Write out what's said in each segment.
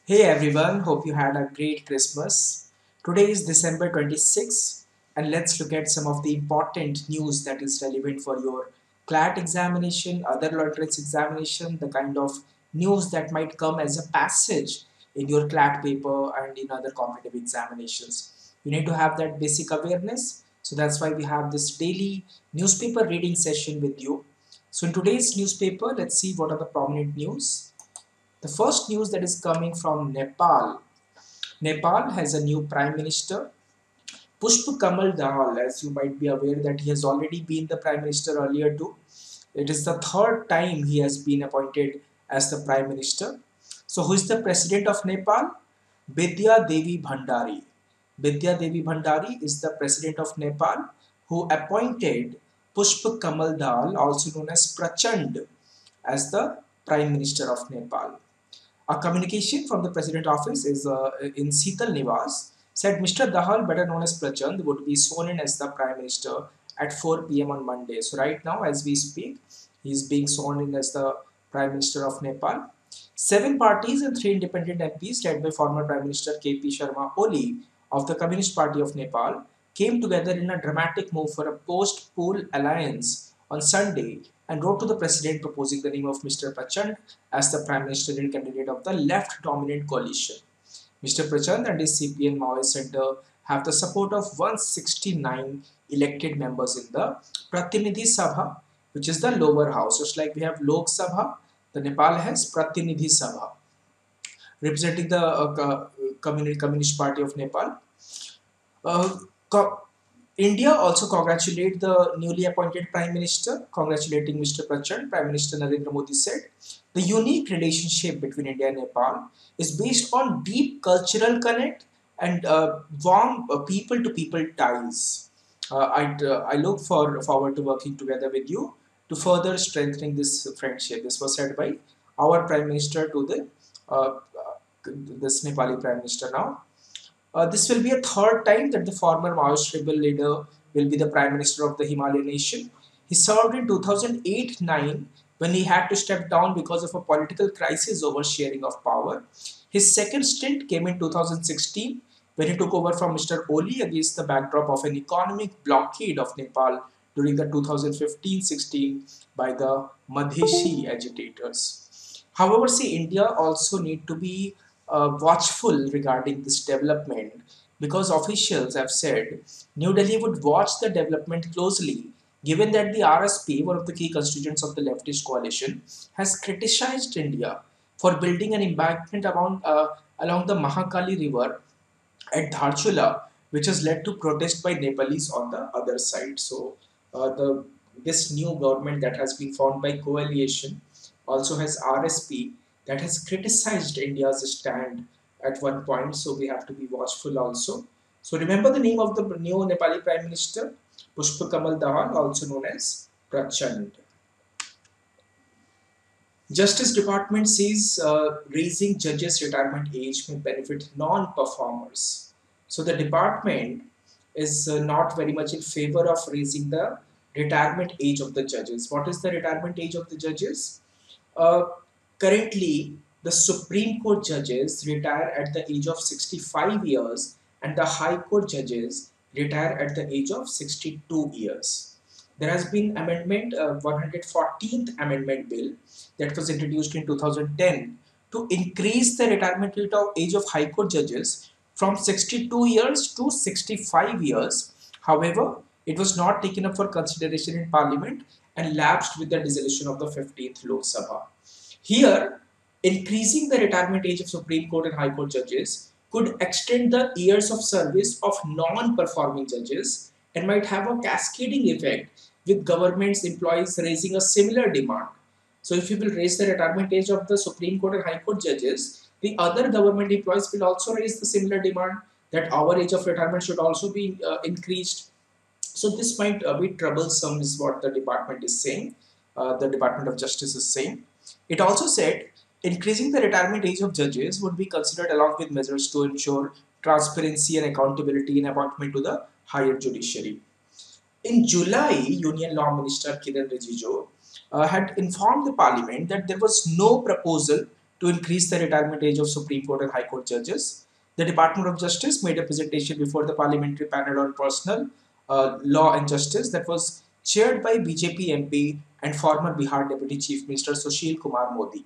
Hey everyone, hope you had a great Christmas. Today is December 26th, and let's look at some of the important news that is relevant for your CLAT examination, other entrance examination, the kind of news that might come as a passage in your CLAT paper and in other competitive examinations. You need to have that basic awareness, so that's why we have this daily newspaper reading session with you. So in today's newspaper, let's see what are the prominent news. The first news that is coming from Nepal. Nepal has a new prime minister, Pushp Kamal Dahal. As you might be aware that he has already been the prime minister earlier too. It is the third time he has been appointed as the prime minister. So who is the president of Nepal? Bidya Devi Bhandari. Bidya Devi Bhandari is the president of Nepal who appointed Pushp Kamal Dahal, also known as Prachand, as the prime minister of Nepal. A communication from the President Office is in Sital Niwas said Mr. Dahal, better known as Prachand, would be sworn in as the Prime Minister at 4 p.m. on Monday. So right now, as we speak, he is being sworn in as the Prime Minister of Nepal. Seven parties and three independent MPs, led by former Prime Minister KP Sharma Oli of the Communist Party of Nepal, came together in a dramatic move for a post-poll alliance on Sunday and wrote to the president proposing the name of Mr. Prachand as the prime ministerial candidate of the left-dominant coalition. Mr. Prachand and his CPN Maoist Center have the support of 169 elected members in the Pratinidhi Sabha, which is the lower house. Just like we have Lok Sabha, the Nepal has Pratinidhi Sabha, representing the Communist Party of Nepal. Uh, co- India also congratulated the newly appointed Prime Minister, congratulating Mr. Prachand. Prime Minister Narendra Modi said, the unique relationship between India and Nepal is based on deep cultural connect and warm people-to-people ties. I look forward to working together with you to further strengthening this friendship. This was said by our Prime Minister to the this Nepali Prime Minister now. This will be a third time that the former Maoist rebel leader will be the Prime Minister of the Himalayan nation. He served in 2008-9 when he had to step down because of a political crisis over sharing of power. His second stint came in 2016 when he took over from Mr. Oli against the backdrop of an economic blockade of Nepal during the 2015-16 by the Madheshi agitators. However, see, India also need to be watchful regarding this development because officials have said New Delhi would watch the development closely given that the RSP, one of the key constituents of the leftist coalition, has criticized India for building an embankment along the Mahakali River at Dharchula, which has led to protest by Nepalese on the other side. So, the this new government that has been formed by coalition also has RSP that has criticized India's stand at one point. So we have to be watchful also. So remember the name of the new Nepali Prime Minister, Pushpa Kamal Dahal, also known as Prachand. Justice Department says raising judges' retirement age may benefit non-performers. So the department is not very much in favor of raising the retirement age of the judges. What is the retirement age of the judges? Uh, Currently, the Supreme Court judges retire at the age of 65 years and the High Court judges retire at the age of 62 years. There has been amendment, 114th Amendment Bill that was introduced in 2010 to increase the retirement age of High Court judges from 62 years to 65 years. However, it was not taken up for consideration in Parliament and lapsed with the dissolution of the 15th Lok Sabha. Here, increasing the retirement age of Supreme Court and High Court judges could extend the years of service of non-performing judges and might have a cascading effect with government's employees raising a similar demand. So if you will raise the retirement age of the Supreme Court and High Court judges, the other government employees will also raise the similar demand that our age of retirement should also be increased. So this might be troublesome is what the department is saying, the Department of Justice is saying. It also said increasing the retirement age of judges would be considered along with measures to ensure transparency and accountability in appointment to the higher judiciary. In July, Union Law Minister Kiran Rijiju had informed the Parliament that there was no proposal to increase the retirement age of Supreme Court and High Court judges. The Department of Justice made a presentation before the Parliamentary Panel on Personal Law and Justice that was chaired by BJP MP and former Bihar Deputy Chief Minister Sushil Kumar Modi.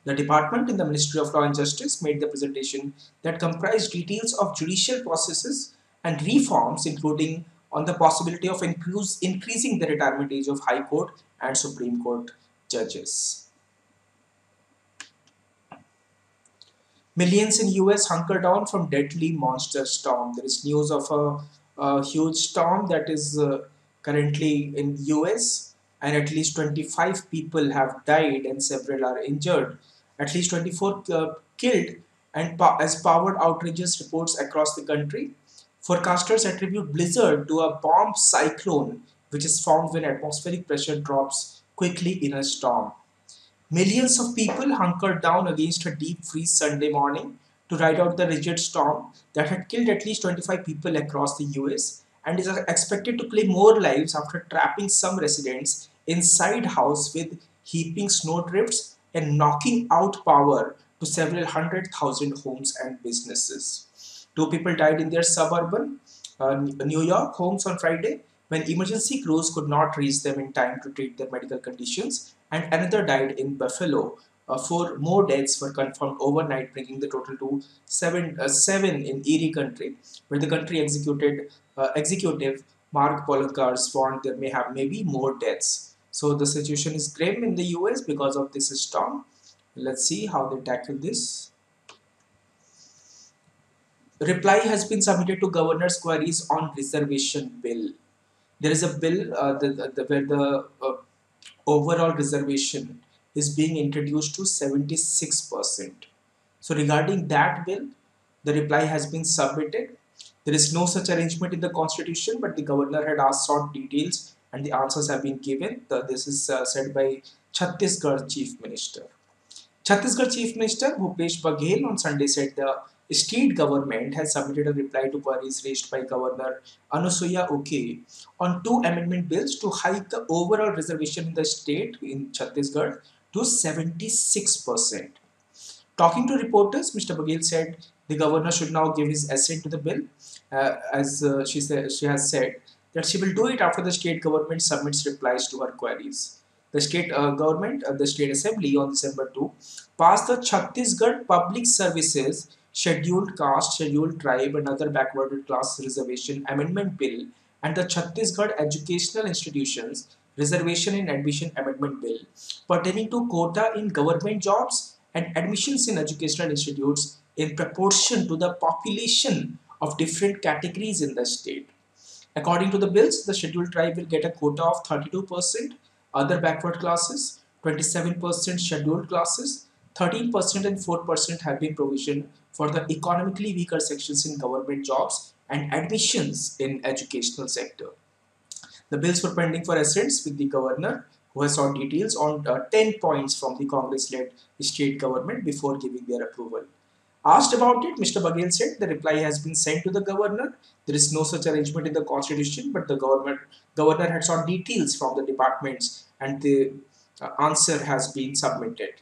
The department in the Ministry of Law and Justice made the presentation that comprised details of judicial processes and reforms, including on the possibility of increasing the retirement age of High Court and Supreme Court judges. Millions in US hunker down from deadly monster storm. There is news of a huge storm that is currently in US, and at least 25 people have died and several are injured. At least 24 killed and as power outages reports across the country. Forecasters attribute blizzard to a bomb cyclone which is formed when atmospheric pressure drops quickly in a storm. Millions of people hunkered down against a deep freeze Sunday morning to ride out the rigid storm that had killed at least 25 people across the US and is expected to claim more lives after trapping some residents inside house with heaping snowdrifts and knocking out power to several hundred thousand homes and businesses. Two people died in their suburban New York homes on Friday when emergency crews could not reach them in time to treat their medical conditions, and another died in Buffalo. Four more deaths were confirmed overnight, bringing the total to seven in Erie County, where the country executive Mark Poloncarz warned there maybe more deaths. So the situation is grim in the US because of this storm. Let's see how they tackle this. Reply has been submitted to governor's queries on reservation bill. There is a bill where the overall reservation is being introduced to 76%. So regarding that bill, the reply has been submitted. There is no such arrangement in the constitution, but the governor had asked sought details and the answers have been given. This is said by Chhattisgarh Chief Minister. Chhattisgarh Chief Minister Bhupesh Baghel on Sunday said the state government has submitted a reply to queries raised by Governor Anusuya Uke on two amendment bills to hike the overall reservation in the state in Chhattisgarh to 76%. Talking to reporters, Mr. Baghel said the governor should now give his assent to the bill, she has said that she will do it after the state government submits replies to her queries. The state government, the state assembly on December 2, passed the Chhattisgarh Public Services Scheduled Caste, Scheduled Tribe and Other Backwarded Class Reservation Amendment Bill and the Chhattisgarh Educational Institutions Reservation and Admission Amendment Bill pertaining to quota in government jobs and admissions in educational institutes in proportion to the population of different categories in the state. According to the bills, the scheduled tribe will get a quota of 32%, other backward classes, 27% scheduled classes, 13% and 4% have been provisioned for the economically weaker sections in government jobs and admissions in educational sector. The bills were pending for assents with the governor, who has sought details on 10 points from the Congress-led state government before giving their approval. Asked about it, Mr. Baghel said the reply has been sent to the governor. There is no such arrangement in the constitution, but the governor had sought details from the departments and the answer has been submitted.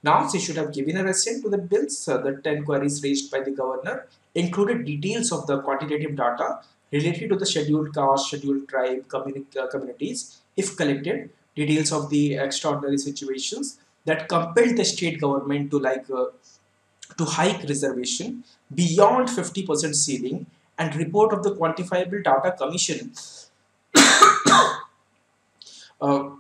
Now, she should have given her assent to the bills. The 10 queries raised by the governor included details of the quantitative data related to the scheduled caste, scheduled tribe communities, if collected, details of the extraordinary situations that compelled the state government to hike reservation beyond 50% ceiling and report of the quantifiable data commission uh,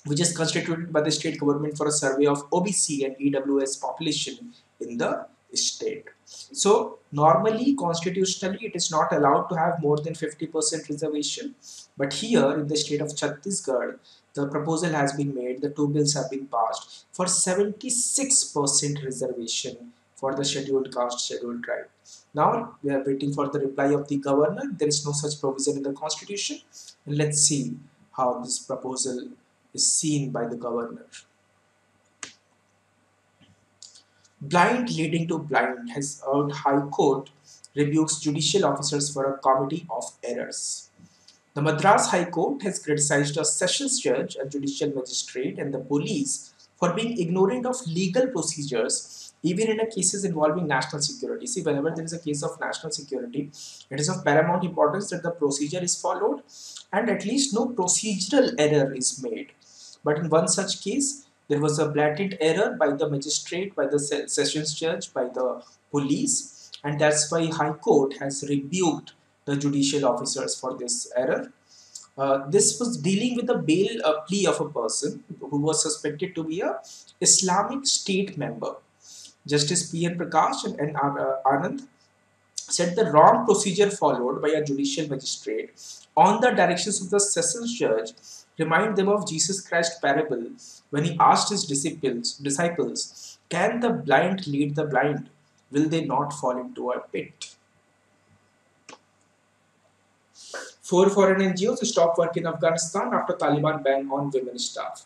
which is constituted by the state government for a survey of OBC and EWS population in the state. So normally constitutionally it is not allowed to have more than 50% reservation, but here in the state of Chhattisgarh the proposal has been made, the two bills have been passed for 76% reservation for the scheduled caste, scheduled tribe. Now we are waiting for the reply of the governor. There is no such provision in the constitution, and let's see how this proposal is seen by the governor. Blind leading to blind has urged High Court rebukes judicial officers for a comedy of errors. The Madras High Court has criticized a sessions judge, a judicial magistrate, and the police for being ignorant of legal procedures, even in a cases involving national security. See, whenever there is a case of national security, it is of paramount importance that the procedure is followed and at least no procedural error is made. But in one such case, there was a blatant error by the magistrate, by the sessions judge, by the police, and that's why High Court has rebuked the judicial officers for this error. This was dealing with a bail plea of a person who was suspected to be a Islamic State member. Justice P.N. Prakash and Anand said the wrong procedure followed by a judicial magistrate on the directions of the sessions judge remind them of Jesus Christ's parable when he asked his disciples, can the blind lead the blind? Will they not fall into a pit? Four foreign NGOs stop work in Afghanistan after Taliban ban on women staff.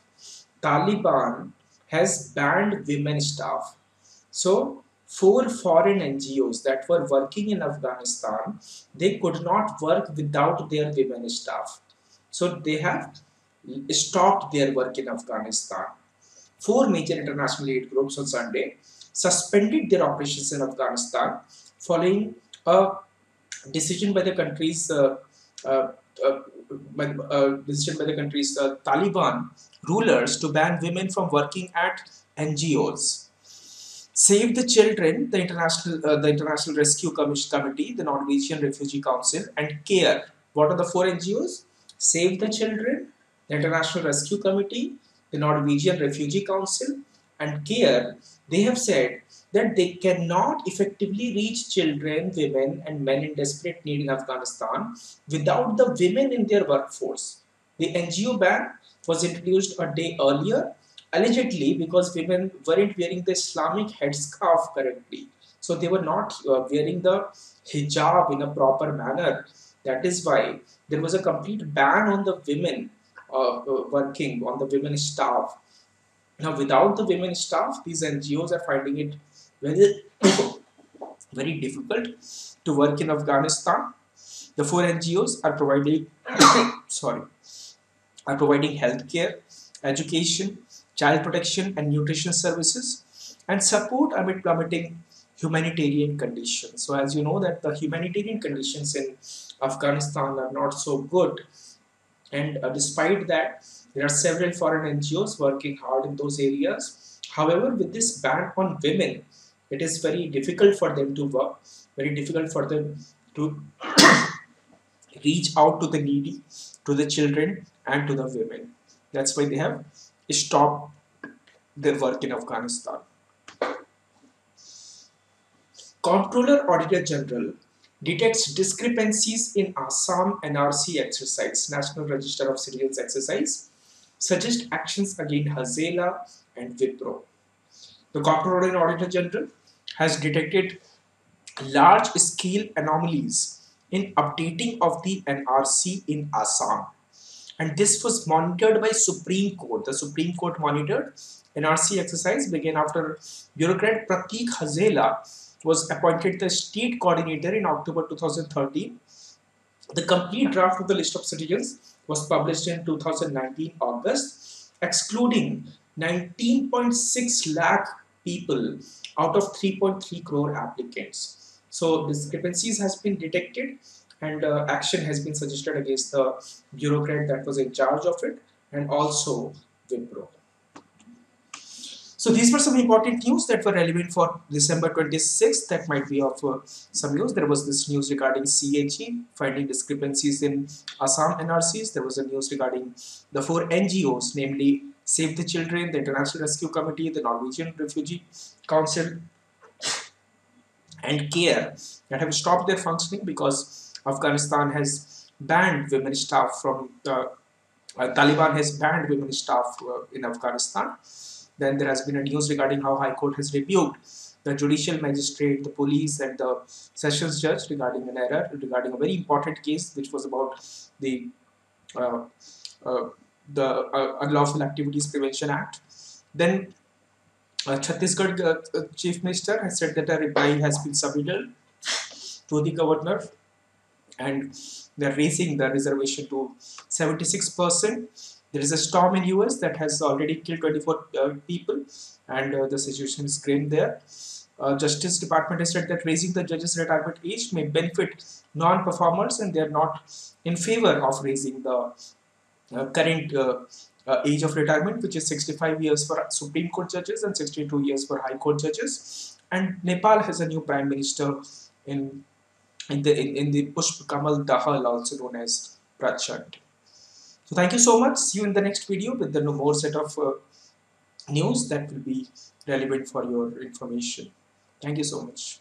Taliban has banned women staff. So, four foreign NGOs that were working in Afghanistan, they could not work without their women staff. So, they have stopped their work in Afghanistan. Four major international aid groups on Sunday suspended their operations in Afghanistan following a decision by the country's uh, uh, decision by the country's Taliban rulers to ban women from working at NGOs. Save the Children, the International Rescue Committee, the Norwegian Refugee Council, and CARE. What are the four NGOs? Save the Children, the International Rescue Committee, the Norwegian Refugee Council, and CARE. They have said that they cannot effectively reach children, women, and men in desperate need in Afghanistan without the women in their workforce. The NGO ban was introduced a day earlier, allegedly because women weren't wearing the Islamic headscarf correctly. So they were not wearing the hijab in a proper manner. That is why there was a complete ban on the women working, on the women staff. Now, without the women staff, these NGOs are finding it very, very difficult to work in Afghanistan. The four NGOs are providing, sorry, are providing healthcare, education, child protection, and nutrition services, and support amid plummeting humanitarian conditions. So, as you know, that the humanitarian conditions in Afghanistan are not so good, and despite that, there are several foreign NGOs working hard in those areas. However, with this ban on women, it is very difficult for them to work, very difficult for them to reach out to the needy, to the children, and to the women. That's why they have stopped their work in Afghanistan. Comptroller Auditor General detects discrepancies in Assam NRC exercise, National Register of Citizens exercise, suggest actions against Hazela and Wipro. The Comptroller and Auditor General has detected large-scale anomalies in updating of the NRC in Assam. And this was monitored by Supreme Court. The Supreme Court monitored NRC exercise began after bureaucrat Pratik Hazela was appointed the state coordinator in October 2013. The complete draft of the list of citizens was published in 2019 August, excluding 19.6 lakh people out of 3.3 crore applicants. So discrepancies has been detected and action has been suggested against the bureaucrat that was in charge of it and also Wipro. So these were some important news that were relevant for December 26th that might be of some use. There was this news regarding CHE finding discrepancies in Assam NRCs. There was a news regarding the four NGOs, namely Save the Children, the International Rescue Committee, the Norwegian Refugee Council, and CARE, that have stopped their functioning because Afghanistan has banned women staff from Taliban has banned women staff in Afghanistan. Then there has been a news regarding how High Court has rebuked the judicial magistrate, the police, and the sessions judge regarding an error, regarding a very important case which was about the uh, uh, Unlawful Activities Prevention Act. Then Chhattisgarh Chief Minister has said that a reply has been submitted to the governor and they're raising the reservation to 76%. There is a storm in US that has already killed 24 people, and the situation is grim there. Justice Department has said that raising the judges' retirement age may benefit non-performers, and they are not in favor of raising the current age of retirement, which is 65 years for Supreme Court judges and 62 years for High Court judges. And Nepal has a new prime minister in in the Pushp Kamal Dahal, also known as Prachand. So thank you so much. See you in the next video with the more set of news that will be relevant for your information. Thank you so much.